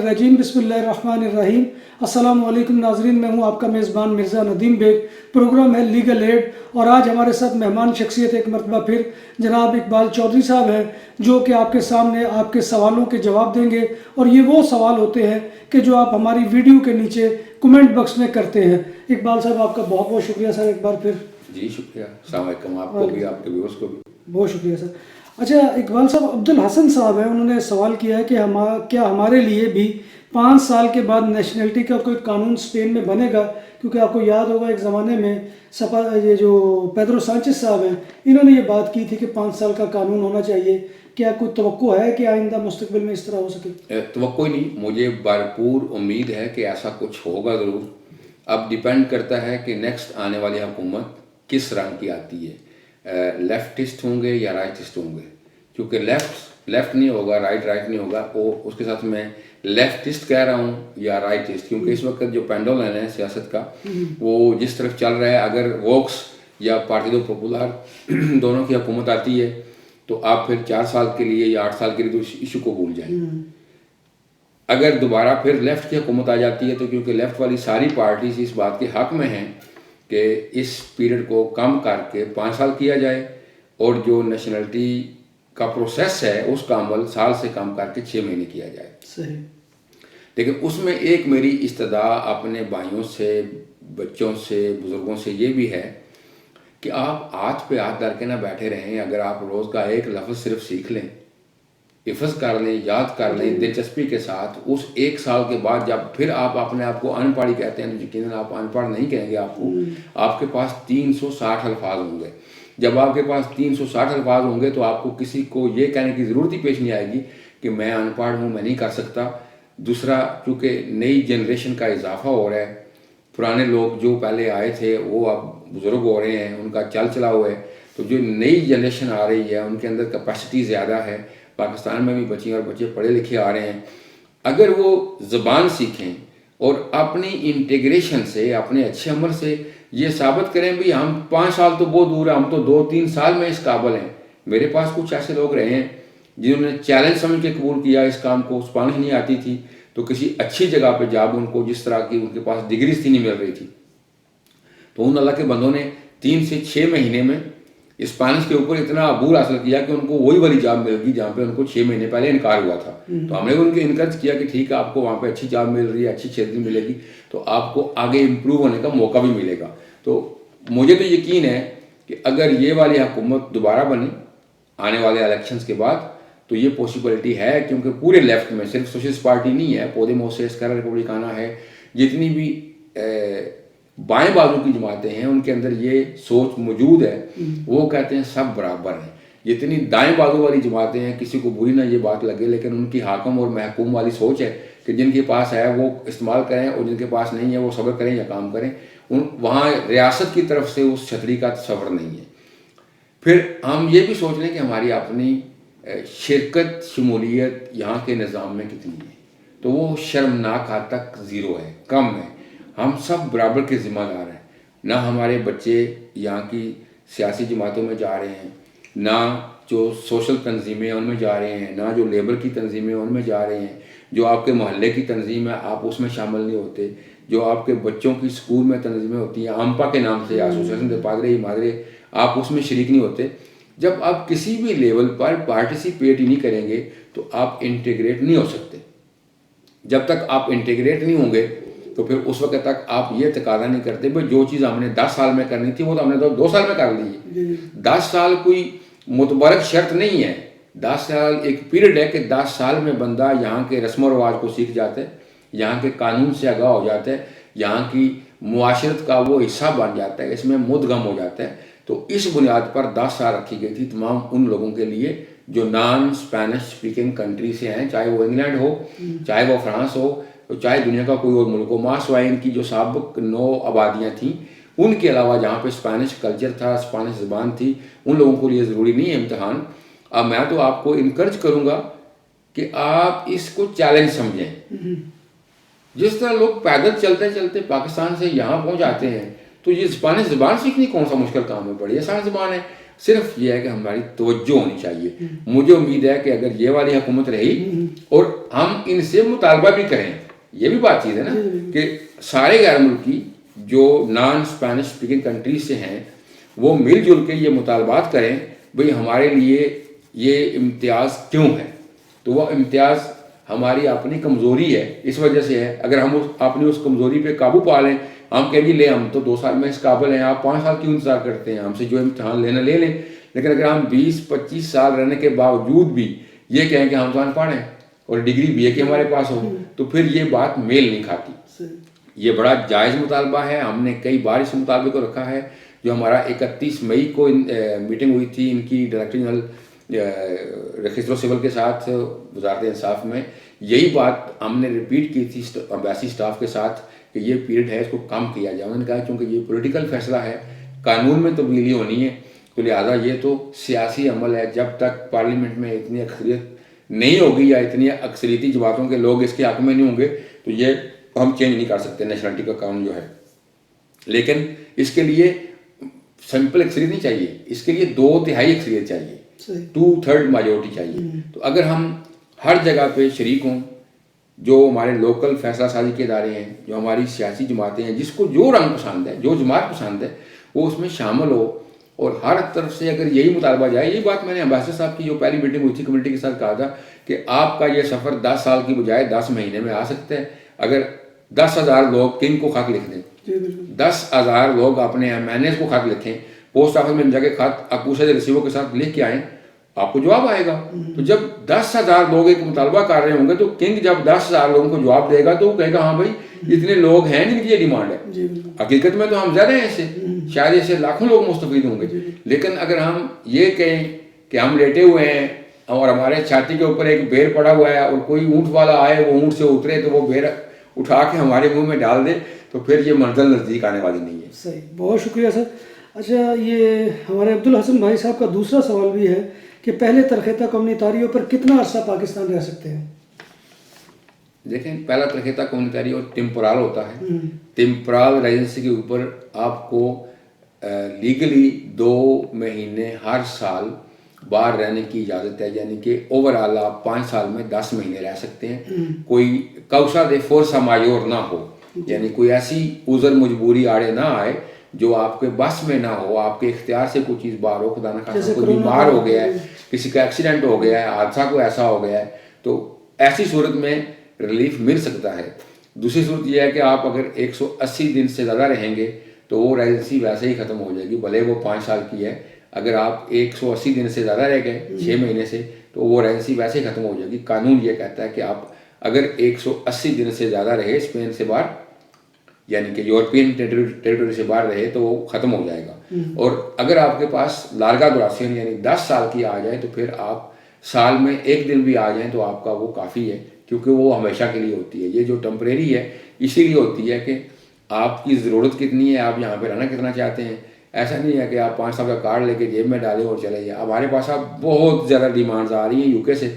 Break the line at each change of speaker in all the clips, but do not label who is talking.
الرجیم بسم اللہ الرحمن الرحیم۔ السلام علیکم ناظرین، میں ہوں آپ کا میزبان مرزا ندیم بیگ۔ پروگرام ہے لیگل ایڈ اور آج ہمارے ساتھ مہمان شخصیت ایک مرتبہ پھر جناب اقبال چودھری صاحب ہیں، جو کہ آپ کے سامنے آپ کے سوالوں کے جواب دیں گے، اور یہ وہ سوال ہوتے ہیں کہ جو آپ ہماری ویڈیو کے نیچے کمنٹ باکس میں کرتے ہیں۔ اقبال صاحب آپ کا بہت بہت شکریہ سر ایک بار پھر۔
جی شکریہ، السلام علیکم آپ کو بھی، آپ کے ویورز کو بھی
بہت شکریہ سر۔ اچھا اقبال صاحب، عبدالحسن صاحب ہیں، انہوں نے سوال کیا ہے کہ کیا ہمارے لیے بھی 5 سال کے بعد نیشنلٹی کا کوئی قانون اسپین میں بنے گا؟ کیونکہ آپ کو یاد ہوگا ایک زمانے میں یہ جو پیدرو سانچیز صاحب ہیں، انہوں نے یہ بات کی تھی کہ 5 سال کا قانون ہونا چاہیے۔ کیا کوئی توقع ہے کہ آئندہ مستقبل میں اس طرح ہو سکے؟
توقع ہی نہیں، مجھے بھرپور امید ہے کہ ایسا کچھ ہوگا ضرور۔ اب ڈیپینڈ کرتا ہے کہ نیکسٹ آنے والی حکومت کس رنگ کی آتی ہے، لیفٹسٹ ہوں گے یا رائٹسٹ ہوں گے۔ کیونکہ لیفٹ نہیں ہوگا، رائٹ نہیں ہوگا، وہ اس کے ساتھ میں لیفٹسٹ کہہ رہا ہوں یا رائٹسٹ، کیونکہ اس وقت جو پینڈولم ہے سیاست کا وہ جس طرف چل رہا ہے، اگر ووکس یا پارٹیدو پاپولار دونوں کی حکومت آتی ہے تو آپ پھر 4 سال کے لیے یا 8 سال کے لیے تو اس ایشو کو بھول جائیں۔ اگر دوبارہ پھر لیفٹ کی حکومت آ جاتی ہے تو کیونکہ لیفٹ والی ساری پارٹیز اس بات کے حق میں ہیں کہ اس پیریڈ کو کم کر کے 5 سال کیا جائے، اور جو نیشنلٹی کا پروسیس ہے اس کا عمل سال سے کم کر کے 6 مہینے کیا جائے۔
صحیح۔
لیکن اس میں ایک میری استدعا اپنے بھائیوں سے، بچوں سے، بزرگوں سے یہ بھی ہے کہ آپ ہاتھ پہ ہاتھ ڈال کے نہ بیٹھے رہیں۔ اگر آپ روز کا ایک لفظ صرف سیکھ لیں، حفظ کر لیں، یاد کر لیں دلچسپی کے ساتھ، اس 1 سال کے بعد جب پھر آپ اپنے آپ کو ان پڑھ کہتے ہیں تو یقیناً آپ ان پڑھ نہیں کہیں گے، آپ کو آپ کے پاس 360 الفاظ ہوں گے۔ جب آپ کے پاس 360 الفاظ ہوں گے تو آپ کو کسی کو یہ کہنے کی ضرورت ہی پیش نہیں آئے گی کہ میں ان پڑھ ہوں، میں نہیں کر سکتا۔ دوسرا، چونکہ نئی جنریشن کا اضافہ ہو رہا ہے، پرانے لوگ جو پہلے آئے تھے وہ اب بزرگ ہو رہے ہیں، ان کا چل چلا ہوا ہے، تو جو نئی جنریشن آ رہی ہے ان کے اندر کیپیسٹی زیادہ ہے۔ پاکستان میں بھی بچیاں اور بچے پڑھے لکھے آ رہے ہیں۔ اگر وہ زبان سیکھیں اور اپنی انٹیگریشن سے، اپنے اچھے عمل سے یہ ثابت کریں بھی ہم 5 سال تو بہت دور ہے، ہم تو 2-3 سال میں اس قابل ہیں۔ میرے پاس کچھ ایسے لوگ رہے ہیں جنہوں نے چیلنج سمجھ کے قبول کیا اس کام کو، اسپانش نہیں آتی تھی تو کسی اچھی جگہ پہ جاب ان کو جس طرح کی ان کے پاس ڈگریز تھی نہیں مل رہی تھی، تو ان اللہ کے بندوں نے 3 سے 6 مہینے میں اسپانش کے اوپر اتنا عبور حاصل کیا کہ ان کو وہی والی جاب مل گئی جہاں پہ ان کو 6 مہینے پہلے انکار ہوا تھا۔ تو ہم نے ان کو انکریج کیا کہ ٹھیک ہے، آپ کو وہاں پہ اچھی جاب مل رہی ہے، اچھی سیلری ملے گی، تو آپ کو آگے امپروو ہونے کا موقع بھی ملے گا۔ تو مجھے تو یقین ہے کہ اگر یہ والی حکومت دوبارہ بنے آنے والے الیکشنز کے بعد تو یہ پاسبلٹی ہے، کیونکہ پورے لیفٹ میں صرف سوشلسٹ پارٹی نہیں ہے، پودیموس ہے، اسکرا ریپبلکانا ہے، جتنی بھی بائیں بازو کی جماعتیں ہیں ان کے اندر یہ سوچ موجود ہے، وہ کہتے ہیں سب برابر ہیں۔ جتنی دائیں بازو والی جماعتیں ہیں، کسی کو بری نہ یہ بات لگے، لیکن ان کی حاکم اور محکوم والی سوچ ہے کہ جن کے پاس ہے وہ استعمال کریں اور جن کے پاس نہیں ہے وہ صبر کریں یا کام کریں۔ وہاں ریاست کی طرف سے اس چھتری کا تصور نہیں ہے۔ پھر ہم یہ بھی سوچ لیں کہ ہماری اپنی شرکت، شمولیت یہاں کے نظام میں کتنی ہے، تو وہ شرمناک حد تک 0 ہے، کم ہے۔ ہم سب برابر کے ذمہ دار ہیں، نہ ہمارے بچے یہاں کی سیاسی جماعتوں میں جا رہے ہیں، نہ جو سوشل تنظیمیں ان میں جا رہے ہیں، نہ جو لیبر کی تنظیمیں ان میں جا رہے ہیں، جو آپ کے محلے کی تنظیم ہے آپ اس میں شامل نہیں ہوتے، جو آپ کے بچوں کی اسکول میں تنظیمیں ہوتی ہیں آمپا کے نام سے، ایسوسیشن دے پادرے y مادرے، آپ اس میں شریک نہیں ہوتے۔ جب آپ کسی بھی لیول پر پارٹیسپیٹ ہی نہیں کریں گے تو آپ انٹیگریٹ نہیں ہو سکتے۔ جب تک آپ انٹیگریٹ نہیں ہوں گے تو پھر اس وقت تک آپ یہ تقاضا نہیں کرتے بھائی جو چیز ہم نے 10 سال میں کرنی تھی وہ تو ہم نے 2 سال میں کر لی ہے۔ 10 سال کوئی متبرک شرط نہیں ہے، 10 سال ایک پیریڈ ہے کہ 10 سال میں بندہ یہاں کے رسم و رواج کو سیکھ جاتا ہے، یہاں کے قانون سے آگاہ ہو جاتا ہے، یہاں کی معاشرت کا وہ حصہ بن جاتا ہے، اس میں مدغم ہو جاتا ہے۔ تو اس بنیاد پر 10 سال رکھی گئی تھی تمام ان لوگوں کے لیے جو نان اسپینش اسپیکنگ کنٹری سے ہیں، چاہے وہ انگلینڈ ہو، چاہے وہ فرانس ہو، چاہے دنیا کا کوئی اور ملک ہو۔ ماں سوائے ان کی جو سابق 9 آبادیاں تھیں، ان کے علاوہ جہاں پہ اسپینش کلچر تھا، اسپینش زبان تھی، ان لوگوں کو لیے ضروری نہیں ہے امتحان۔ اب میں تو آپ کو انکریج کروں گا کہ آپ اس کو چیلنج سمجھیں۔ جس طرح لوگ پیدل چلتے چلتے پاکستان سے یہاں پہنچ جاتے ہیں، تو یہ اسپینش زبان سیکھنی کون سا مشکل کام ہے، بڑی آسان زبان ہے۔ صرف یہ ہے کہ ہماری توجہ ہونی چاہیے۔ مجھے امید ہے کہ اگر یہ والی حکومت رہی اور ہم ان سے مطالبہ بھی کریں. یہ بھی بات چیز ہے نا کہ سارے غیر ملکی جو نان اسپینش اسپیکنگ کنٹریز سے ہیں وہ مل جل کے یہ مطالبات کریں بھئی ہمارے لیے یہ امتیاز کیوں ہے. تو وہ امتیاز ہماری اپنی کمزوری ہے, اس وجہ سے ہے. اگر ہم اپنی اس کمزوری پہ قابو پا لیں, ہم کہیں گے لے ہم تو 2 سال میں اس قابل ہیں, آپ 5 سال کیوں انتظار کرتے ہیں, ہم سے جو امتحان لینا لے لیں. لیکن اگر ہم 20-25 سال رہنے کے باوجود بھی یہ کہیں کہ ہم تو ان پڑھ ہیں اور ڈگری بھی ہے کہ ہمارے پاس ہو, تو پھر یہ بات میل نہیں کھاتی. یہ بڑا جائز مطالبہ ہے, ہم نے کئی بار اس مطالبے کو رکھا ہے. جو ہمارا 31 مئی کو میٹنگ ہوئی تھی ان کی ڈائریکٹر جنرل رجسٹر سول کے ساتھ وزارت انصاف میں, یہی بات ہم نے ریپیٹ کی تھی امبیسی اسٹاف کے ساتھ کہ یہ پیریڈ ہے اس کو کم کیا جائے. انہوں نے کہا کیونکہ یہ پولیٹیکل فیصلہ ہے, قانون میں تبدیلی ہونی ہے, تو لہٰذا یہ تو سیاسی عمل ہے. جب تک پارلیمنٹ میں اتنی اکثریت نہیں ہوگی یا اتنی اکثریتی جماعتوں کے لوگ اس کے حق میں نہیں ہوں گے تو یہ ہم چینج نہیں کر سکتے نیشنلٹی کا قانون جو ہے. لیکن اس کے لیے سمپل اکثریت نہیں چاہیے, اس کے لیے 2/3 اکثریت چاہیے, 2/3 میجورٹی چاہیے. تو اگر ہم ہر جگہ پہ شریک ہوں, جو ہمارے لوکل فیصلہ سازی کے ادارے ہیں, جو ہماری سیاسی جماعتیں ہیں, جس کو جو رنگ پسند ہے, جو جماعت پسند ہے, وہ اس میں شامل ہو, اور ہر طرف سے اگر یہی مطالبہ جائے. یہی بات میں نے امبیسڈر صاحب کی جو پہلی میٹنگ ہوئی تھی کمیونٹی کے ساتھ کہا تھا کہ آپ کا یہ سفر 10 سال کی بجائے 10 مہینے میں آ سکتا ہے. اگر 10,000 لوگ کنگ کو خط لکھ دیں, 10,000 لوگ اپنے MNAs کو خط لکھیں, پوسٹ آفس میں جا کے خط اکوشا سے ریسیور کے ساتھ لکھ کے آئیں, آپ کو جواب آئے گا. تو جب 10,000 لوگ ایک مطالبہ کر رہے ہوں گے تو کنگ جب 10,000 لوگوں کو جواب دے گا تو وہ کہے گا ہاں بھائی اتنے لوگ ہیں جن کی یہ ڈیمانڈ ہے. حقیقت میں تو ہم زیادہ ہیں, اسے شاید اس سے لاکھوں لوگ مستفید ہوں گے. لیکن اگر ہم یہ کہیں کہ ہم لیٹے ہوئے ہیں اور ہمارے چھاتی کے اوپر ایک بیر پڑا ہوا ہے اور کوئی اونٹ والا آئے وہ اونٹ سے اترے تو وہ بیر اٹھا کے ہمارے منہ میں ڈال دے, تو پھر یہ منزل نزدیک آنے والی نہیں ہے.
صحیح, بہت شکریہ سر. اچھا, یہ ہمارے عبدالحسن بھائی صاحب کا دوسرا سوال بھی ہے کہ پہلے ترخیتہ کمیونٹاریوں پر کتنا عرصہ پاکستان رہ سکتے ہیں؟
دیکھیں, پہلا ترخیتہ کمیونٹاری اور ٹیمپورال ہوتا ہے. ٹیمپورال ریزیڈنسی کے اوپر آپ کو لیگلی 2 مہینے ہر سال باہر رہنے کی اجازت ہے, یعنی کہ اوور آل آپ 5 سال میں 10 مہینے رہ سکتے ہیں. کوئی کوسا دے فورسا مایور نہ ہو, یعنی کوئی ایسی عذر مجبوری آڑے نہ آئے جو آپ کے بس میں نہ ہو, آپ کے اختیار سے کوئی چیز باہر ہو, خدا نہ خواستہ کوئی بیمار ہو گیا ہے, کسی کا ایکسیڈنٹ ہو گیا ہے, حادثہ کوئی ایسا ہو گیا ہے, تو ایسی صورت میں ریلیف مل سکتا ہے. دوسری صورت یہ ہے کہ آپ اگر 180 دن سے زیادہ رہیں گے تو وہ ریزیڈنسی ویسے ہی ختم ہو جائے گی, بھلے وہ 5 سال کی ہے. اگر آپ 180 دن سے زیادہ رہ گئے 6 مہینے سے تو وہ ریزیڈنسی ویسے ہی ختم ہو جائے گی. قانون یہ کہتا ہے کہ آپ اگر 180 دن سے زیادہ رہے اسپین سے باہر, یعنی کہ یورپین ٹیریٹوری سے باہر رہے, تو وہ ختم ہو جائے گا. اور اگر آپ کے پاس لارگا ڈوراسیون یعنی 10 سال کی آ جائے تو پھر آپ سال میں 1 دن بھی آ جائیں تو آپ کا وہ کافی ہے, کیونکہ وہ ہمیشہ کے لیے ہوتی ہے. یہ جو ٹیمپریری ہے اسی لیے ہوتی ہے کہ آپ کی ضرورت کتنی ہے, آپ یہاں پہ رہنا کتنا چاہتے ہیں. ایسا نہیں ہے کہ آپ 5 سال کا کارڈ لے کے جیب میں ڈالیں اور چلے جائیں. ہمارے پاس اب بہت زیادہ ڈیمانڈز آ رہی ہیں UK سے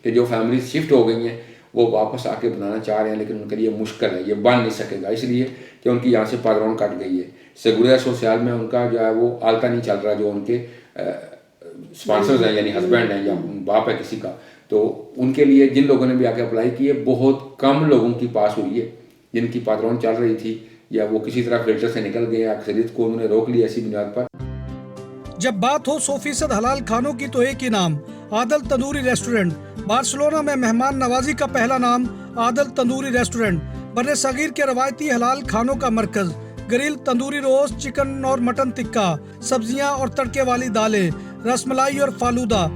کہ جو فیملیز شفٹ ہو گئی ہیں وہ واپس آ کے بنانا چاہ رہے ہیں, لیکن ان کے لیے مشکل ہے, یہ بن نہیں سکے گا, اس لیے کہ ان کی یہاں سے پادرون کٹ گئی ہے. سیگوریٹا سوشل میں ان کا جو ہے وہ آلتا نہیں چل رہا, جو ان کے اسپانسرز ہیں یعنی ہسبینڈ ہیں یا باپ ہے کسی کا, تو ان کے لیے جن لوگوں نے بھی آ کے اپلائی کی ہے بہت کم لوگوں کی پاس ہوئی ہے جن کی پادرون چل رہی تھی یا وہ کسی طرح فلٹر سے نکل گئے, اکثریت کو انہوں نے روک لیا ایسی بنیاد پر.
جب بات ہو 100% حلال کھانوں کی تو ایک ہی نام, عادل تندوری ریسٹورنٹ. بارسلونا میں مہمان نوازی کا پہلا نام عادل تندوری ریسٹورنٹ, بر صغیر کے روایتی حلال کھانوں کا مرکز. گریل تندوری روسٹ, چکن اور مٹن ٹکا, سبزیاں اور تڑکے والی دالیں, رس ملائی اور فالودہ.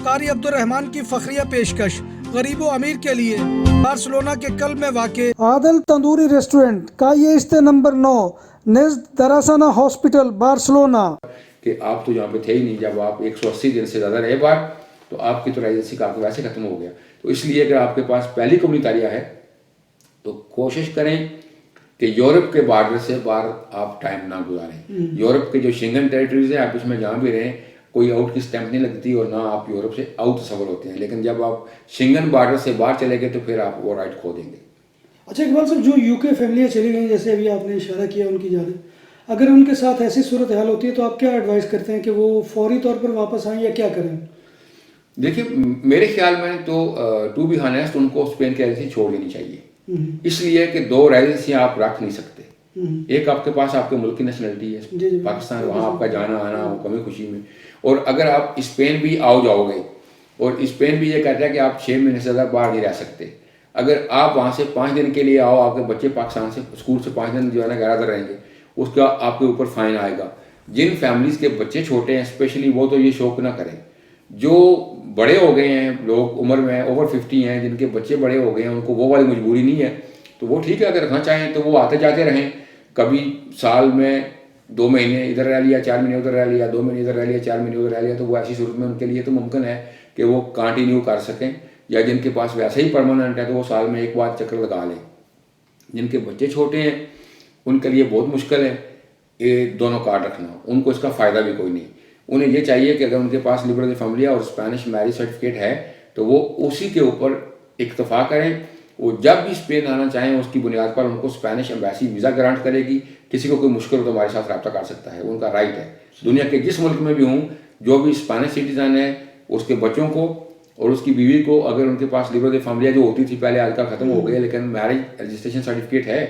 قاری عبدالرحمان کی فخریہ پیشکش غریب و امیر کے لیے. بارسلونا کے قلب میں واقع عادل تندوری ریسٹورنٹ کا یہ استے نمبر 9 نزد دراسانہ ہاسپٹل بارسلونا.
کہ آپ تو یہاں پہ تھے ہی نہیں, جب آپ 180 دن سے زیادہ رہے باہر تو آپ کی تو ریزیڈنسی کا ویسے ختم ہو گیا. تو اس لیے اگر آپ کے پاس پہلی کمیونٹاریہ ہے تو کوشش کریں کہ یورپ کے بارڈر سے باہر آپ ٹائم نہ گزاریں. یورپ کے جو شنگن ٹیریٹریز ہیں آپ اس میں جہاں بھی رہیں کوئی آؤٹ کی سٹیمپ نہیں لگتی اور نہ آپ یورپ سے آؤٹ تصور ہوتے ہیں, لیکن جب آپ شنگن بارڈر سے باہر چلے گئے تو پھر آپ وہ رائٹ کھو دیں گے.
اچھا اقبال صاحب, جو UK فیملیاں چلی گئیں جیسے ابھی آپ نے اشارہ کیا ان کی جانب, اگر ان کے ساتھ ایسی صورتحال ہوتی ہے تو آپ کیا ایڈوائز کرتے ہیں کہ وہ فوری طور پر واپس آئیں یا کیا کریں؟
دیکھیے میرے خیال میں تو ٹو بی ہانیسٹ ان کو اسپین کی ریزیڈنسی چھوڑ دینی چاہیے، اس لیے کہ دو ریزیڈنسیاں آپ رکھ نہیں سکتے. ایک آپ کے پاس آپ کے ملک کی نیشنلٹی ہے پاکستان، وہاں آپ کا جانا آنا کمی خوشی میں، اور اگر آپ اسپین بھی آؤ جاؤ گے اور اسپین بھی یہ کہتا ہے کہ آپ 6 مہینے سے زیادہ باہر نہیں رہ سکتے. اگر آپ وہاں سے 5 دن کے لیے آؤ، آپ کے بچے پاکستان سے اسکول سے 5 دن جو ہے نا غیر حاضر رہیں گے، اس کا آپ کے اوپر فائن آئے گا. جن فیملیز کے بچے چھوٹے ہیں اسپیشلی وہ تو یہ شوق نہ کریں. جو بڑے ہو گئے ہیں لوگ عمر میں اوور 50 ہیں، جن کے بچے بڑے ہو گئے ہیں، ان کو وہ والی مجبوری نہیں ہے تو وہ ٹھیک ہے، اگر رکھنا چاہیں تو وہ آتے جاتے رہیں. کبھی سال میں 2 مہینے ادھر رہ لیا، 4 مہینے ادھر رہ لیا، 2 مہینے ادھر رہ لیا، 4 مہینے ادھر رہ لیا، تو وہ ایسی صورت میں ان کے لیے تو ممکن ہے کہ وہ کنٹینیو کر سکیں. یا جن کے پاس ویسے ہی پرماننٹ ہے تو وہ سال میں ایک بار چکر لگا لیں. جن کے بچے چھوٹے ہیں ان کے لیے بہت مشکل ہے یہ دونوں کارڈ رکھنا، ان کو اس کا فائدہ بھی کوئی نہیں. انہیں یہ چاہیے کہ اگر ان کے پاس لبرل فیملی اور اسپینش میرج سرٹیفکیٹ ہے تو وہ اسی کے اوپر اکتفا کریں. وہ جب بھی اسپین آنا چاہیں اس کی بنیاد پر ان کو اسپینش ایمبیسی ویزا گرانٹ کرے گی. کسی کو کوئی مشکل ہو تو ہمارے ساتھ رابطہ کر سکتا ہے، ان کا رائٹ ہے. دنیا کے جس ملک میں بھی ہوں، جو بھی اسپینش سٹیزن ہے اس کے بچوں کو اور اس کی بیوی کو، اگر ان کے پاس لبرل فیملی جو ہوتی تھی پہلے آج کل ختم ہو گئی لیکن میرج رجسٹریشن سرٹیفکیٹ ہے،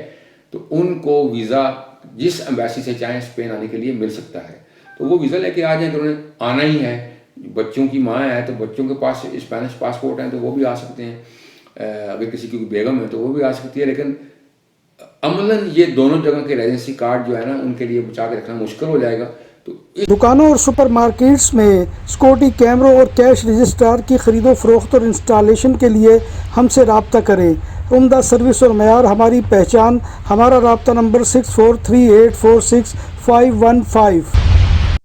تو ان کو ویزا جس ایمبیسی سے چاہیں اسپین آنے کے لیے مل سکتا ہے. تو وہ ویزا لے کے آ جائیں کہ انہیں آنا ہی ہے. بچوں کی ماں ہے تو بچوں کے پاس اسپینش پاسپورٹ ہیں تو وہ بھی آ سکتے ہیں. اگر کسی کی بیگم ہے تو وہ بھی آ سکتی ہے. لیکن عملاً یہ دونوں جگہ کے ریزیڈنسی کارڈ جو ہے نا ان کے لیے بچا کے رکھنا مشکل ہو جائے گا. تو
دکانوں اور سپر مارکیٹس میں سیکورٹی کیمروں اور کیش رجسٹر کی خرید و فروخت اور انسٹالیشن کے لیے ہم سے رابطہ کریں. عمدہ سروس اور معیار ہماری پہچان. ہمارا رابطہ نمبر 6438465515.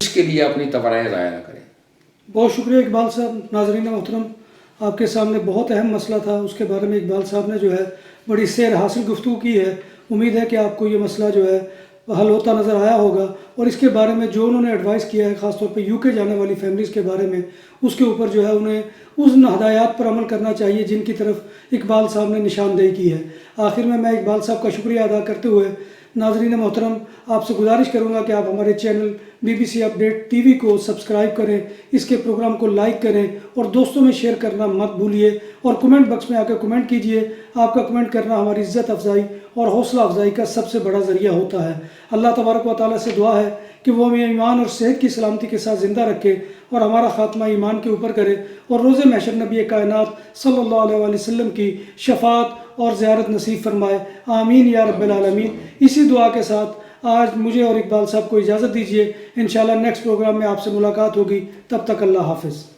اس کے لیے اپنی توانائی ضائع نہ کریں.
بہت شکریہ اقبال صاحب. ناظرین محترم، آپ کے سامنے بہت اہم مسئلہ تھا، اس کے بارے میں اقبال صاحب نے جو ہے بڑی سیر حاصل گفتگو کی ہے. امید ہے کہ آپ کو یہ مسئلہ جو ہے حل ہوتا نظر آیا ہوگا، اور اس کے بارے میں جو انہوں نے ایڈوائس کیا ہے خاص طور پہ UK جانے والی فیملیز کے بارے میں، اس کے اوپر جو ہے انہیں ان ہدایات پر عمل کرنا چاہیے جن کی طرف اقبال صاحب نے نشاندہی کی ہے. آخر میں اقبال صاحب کا شکریہ ادا کرتے ہوئے ناظرین محترم آپ سے گزارش کروں گا کہ آپ ہمارے چینل BBC اپڈیٹ TV کو سبسکرائب کریں، اس کے پروگرام کو لائک کریں اور دوستوں میں شیئر کرنا مت بھولیے، اور کمنٹ باکس میں آ کے کمنٹ کیجئے. آپ کا کمنٹ کرنا ہماری عزت افزائی اور حوصلہ افزائی کا سب سے بڑا ذریعہ ہوتا ہے. اللہ تبارک و تعالیٰ سے دعا ہے کہ وہ ہمیں ایمان اور صحت کی سلامتی کے ساتھ زندہ رکھے اور ہمارا خاتمہ ایمان کے اوپر کرے، اور روز محشر نبی کائنات صلی اللہ علیہ وآلہ وسلم کی شفاعت اور زیارت نصیب فرمائے. آمین یا رب العالمین. اسی دعا کے ساتھ آج مجھے اور اقبال صاحب کو اجازت دیجیے. انشاءاللہ نیکسٹ پروگرام میں آپ سے ملاقات ہوگی. تب تک اللہ حافظ.